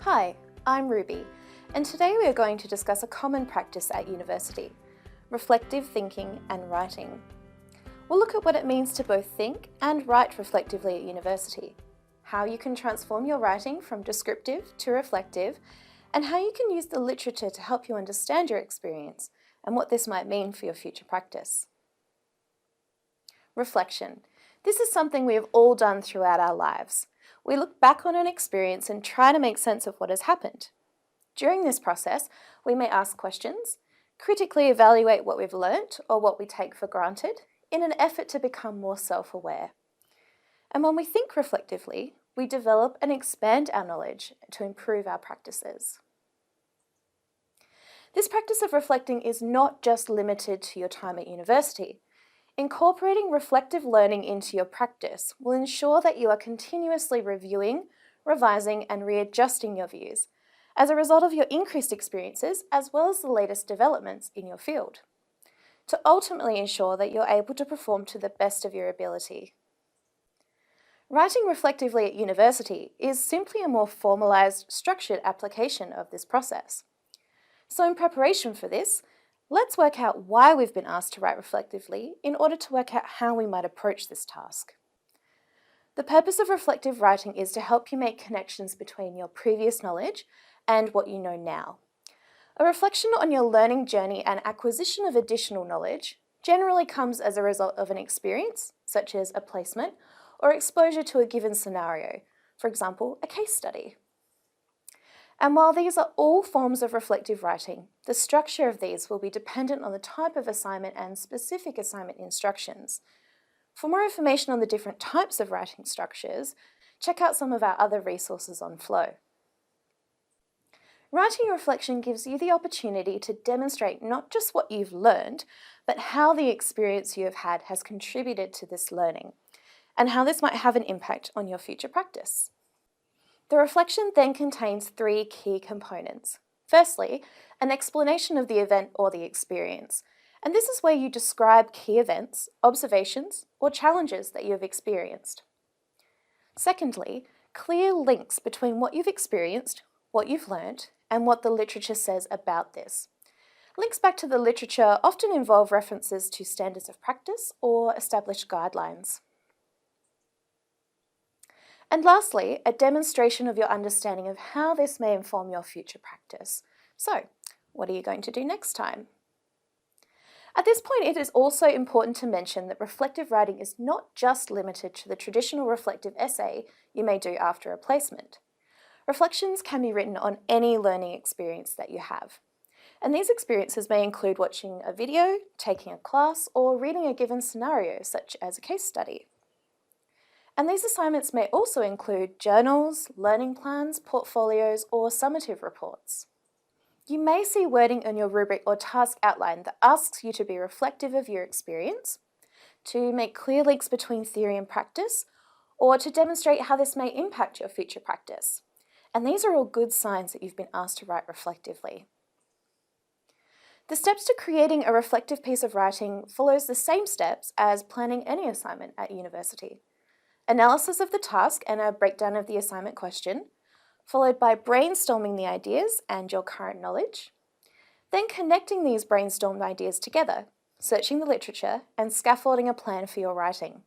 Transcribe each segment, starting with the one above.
Hi, I'm Ruby, and today we are going to discuss a common practice at university, reflective thinking and writing. We'll look at what it means to both think and write reflectively at university, how you can transform your writing from descriptive to reflective, and how you can use the literature to help you understand your experience and what this might mean for your future practice. Reflection. This is something we have all done throughout our lives. We look back on an experience and try to make sense of what has happened. During this process, we may ask questions, critically evaluate what we've learnt or what we take for granted in an effort to become more self-aware. And when we think reflectively, we develop and expand our knowledge to improve our practices. This practice of reflecting is not just limited to your time at university. Incorporating reflective learning into your practice will ensure that you are continuously reviewing, revising, and readjusting your views as a result of your increased experiences as well as the latest developments in your field, to ultimately ensure that you're able to perform to the best of your ability. Writing reflectively at university is simply a more formalised, structured application of this process. So in preparation for this, let's work out why we've been asked to write reflectively in order to work out how we might approach this task. The purpose of reflective writing is to help you make connections between your previous knowledge and what you know now. A reflection on your learning journey and acquisition of additional knowledge generally comes as a result of an experience, such as a placement or exposure to a given scenario, for example, a case study. And while these are all forms of reflective writing, the structure of these will be dependent on the type of assignment and specific assignment instructions. For more information on the different types of writing structures, check out some of our other resources on Flow. Writing reflection gives you the opportunity to demonstrate not just what you've learned, but how the experience you have had has contributed to this learning, and how this might have an impact on your future practice. The reflection then contains three key components. Firstly, an explanation of the event or the experience, and this is where you describe key events, observations, or challenges that you have experienced. Secondly, clear links between what you've experienced, what you've learnt, and what the literature says about this. Links back to the literature often involve references to standards of practice or established guidelines. And lastly, a demonstration of your understanding of how this may inform your future practice. So, what are you going to do next time? At this point, it is also important to mention that reflective writing is not just limited to the traditional reflective essay you may do after a placement. Reflections can be written on any learning experience that you have. And these experiences may include watching a video, taking a class, or reading a given scenario, such as a case study. And these assignments may also include journals, learning plans, portfolios, or summative reports. You may see wording on your rubric or task outline that asks you to be reflective of your experience, to make clear links between theory and practice, or to demonstrate how this may impact your future practice. And these are all good signs that you've been asked to write reflectively. The steps to creating a reflective piece of writing follows the same steps as planning any assignment at university. Analysis of the task and a breakdown of the assignment question, followed by brainstorming the ideas and your current knowledge, then connecting these brainstormed ideas together, searching the literature, and scaffolding a plan for your writing.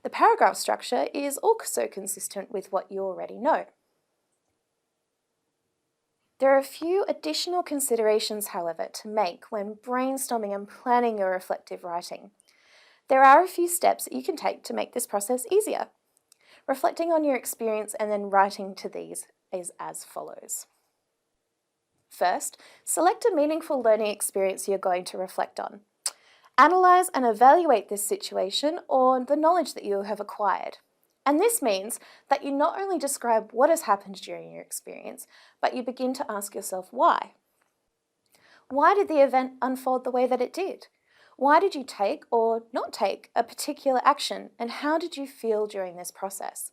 The paragraph structure is also consistent with what you already know. There are a few additional considerations, however, to make when brainstorming and planning your reflective writing. There are a few steps that you can take to make this process easier. Reflecting on your experience and then writing to these is as follows. First, select a meaningful learning experience you're going to reflect on. Analyse and evaluate this situation or the knowledge that you have acquired. And this means that you not only describe what has happened during your experience, but you begin to ask yourself why. Why did the event unfold the way that it did? Why did you take or not take a particular action, and how did you feel during this process?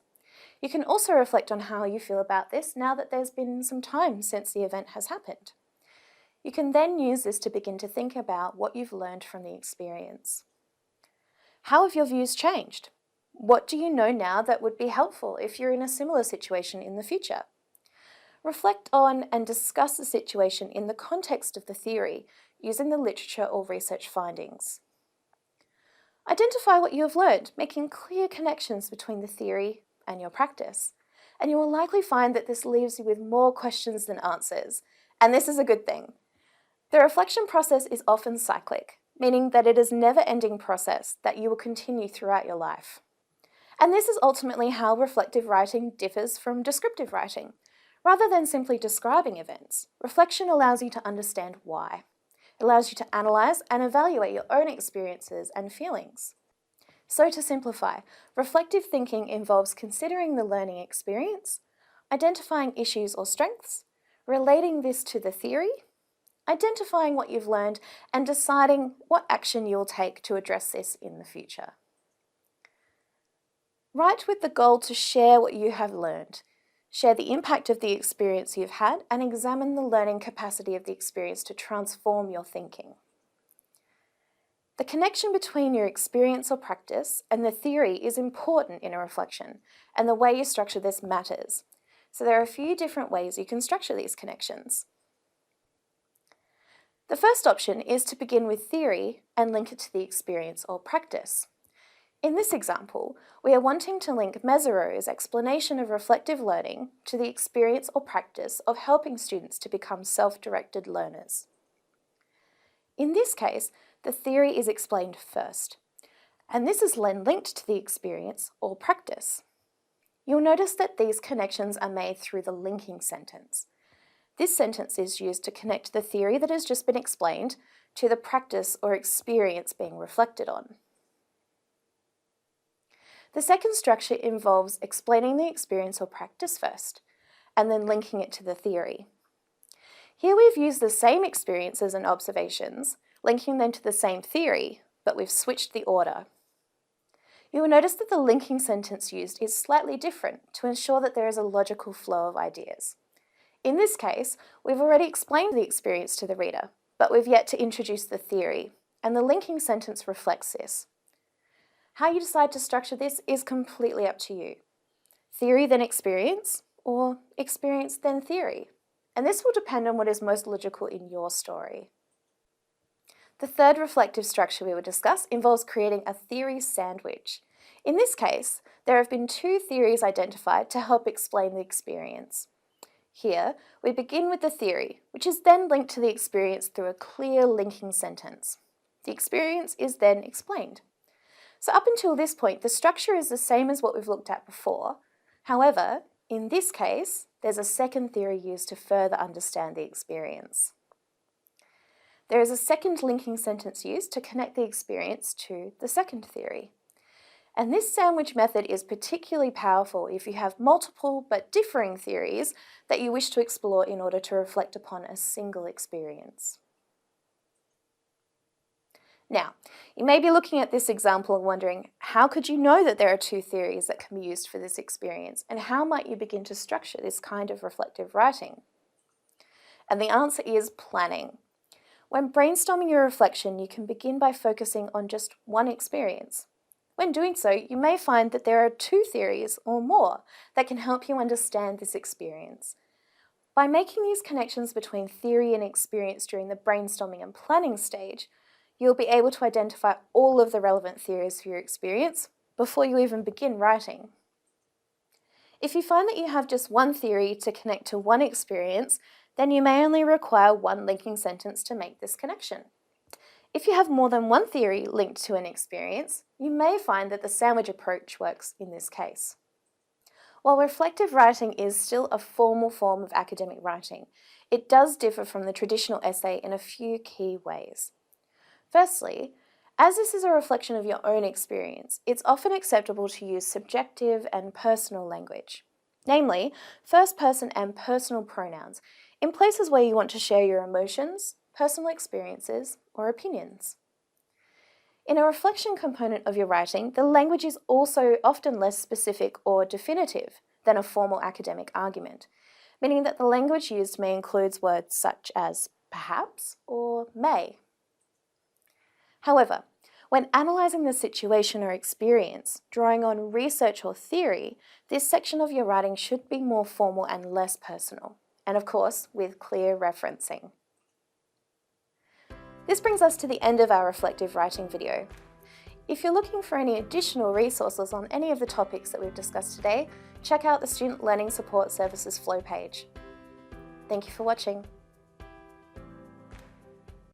You can also reflect on how you feel about this now that there's been some time since the event has happened. You can then use this to begin to think about what you've learned from the experience. How have your views changed? What do you know now that would be helpful if you're in a similar situation in the future? reflect on and discuss the situation in the context of the theory using the literature or research findings. Identify what you have learned, making clear connections between the theory and your practice. And you will likely find that this leaves you with more questions than answers. And this is a good thing. The reflection process is often cyclic, meaning that it is a never-ending process that you will continue throughout your life. And this is ultimately how reflective writing differs from descriptive writing. Rather than simply describing events, reflection allows you to understand why. It allows you to analyse and evaluate your own experiences and feelings. So to simplify, reflective thinking involves considering the learning experience, identifying issues or strengths, relating this to the theory, identifying what you've learned, and deciding what action you'll take to address this in the future. Write with the goal to share what you have learned. Share the impact of the experience you've had and examine the learning capacity of the experience to transform your thinking. The connection between your experience or practice and the theory is important in a reflection, and the way you structure this matters. So there are a few different ways you can structure these connections. The first option is to begin with theory and link it to the experience or practice. In this example, we are wanting to link Mesereau's explanation of reflective learning to the experience or practice of helping students to become self-directed learners. In this case, the theory is explained first, and this is then linked to the experience or practice. You'll notice that these connections are made through the linking sentence. This sentence is used to connect the theory that has just been explained to the practice or experience being reflected on. The second structure involves explaining the experience or practice first, and then linking it to the theory. Here we've used the same experiences and observations, linking them to the same theory, but we've switched the order. You will notice that the linking sentence used is slightly different to ensure that there is a logical flow of ideas. In this case, we've already explained the experience to the reader, but we've yet to introduce the theory, and the linking sentence reflects this. How you decide to structure this is completely up to you. Theory then experience, or experience then theory. And this will depend on what is most logical in your story. The third reflective structure we will discuss involves creating a theory sandwich. In this case, there have been two theories identified to help explain the experience. Here, we begin with the theory, which is then linked to the experience through a clear linking sentence. The experience is then explained. So up until this point, the structure is the same as what we've looked at before. However, in this case, there's a second theory used to further understand the experience. There is a second linking sentence used to connect the experience to the second theory. And this sandwich method is particularly powerful if you have multiple but differing theories that you wish to explore in order to reflect upon a single experience. Now, you may be looking at this example and wondering, how could you know that there are two theories that can be used for this experience, and how might you begin to structure this kind of reflective writing? And the answer is planning. When brainstorming your reflection, you can begin by focusing on just one experience. When doing so, you may find that there are two theories or more that can help you understand this experience. By making these connections between theory and experience during the brainstorming and planning stage, you'll be able to identify all of the relevant theories for your experience before you even begin writing. If you find that you have just one theory to connect to one experience, then you may only require one linking sentence to make this connection. If you have more than one theory linked to an experience, you may find that the sandwich approach works in this case. While reflective writing is still a formal form of academic writing, it does differ from the traditional essay in a few key ways. Firstly, as this is a reflection of your own experience, it's often acceptable to use subjective and personal language, namely first person and personal pronouns, in places where you want to share your emotions, personal experiences, or opinions. In a reflection component of your writing, the language is also often less specific or definitive than a formal academic argument, meaning that the language used may include words such as perhaps or may. However, when analysing the situation or experience, drawing on research or theory, this section of your writing should be more formal and less personal. and of course with clear referencing. This brings us to the end of our reflective writing video. If you're looking for any additional resources on any of the topics that we've discussed today, check out the Student Learning Support Services Flow page. Thank you for watching.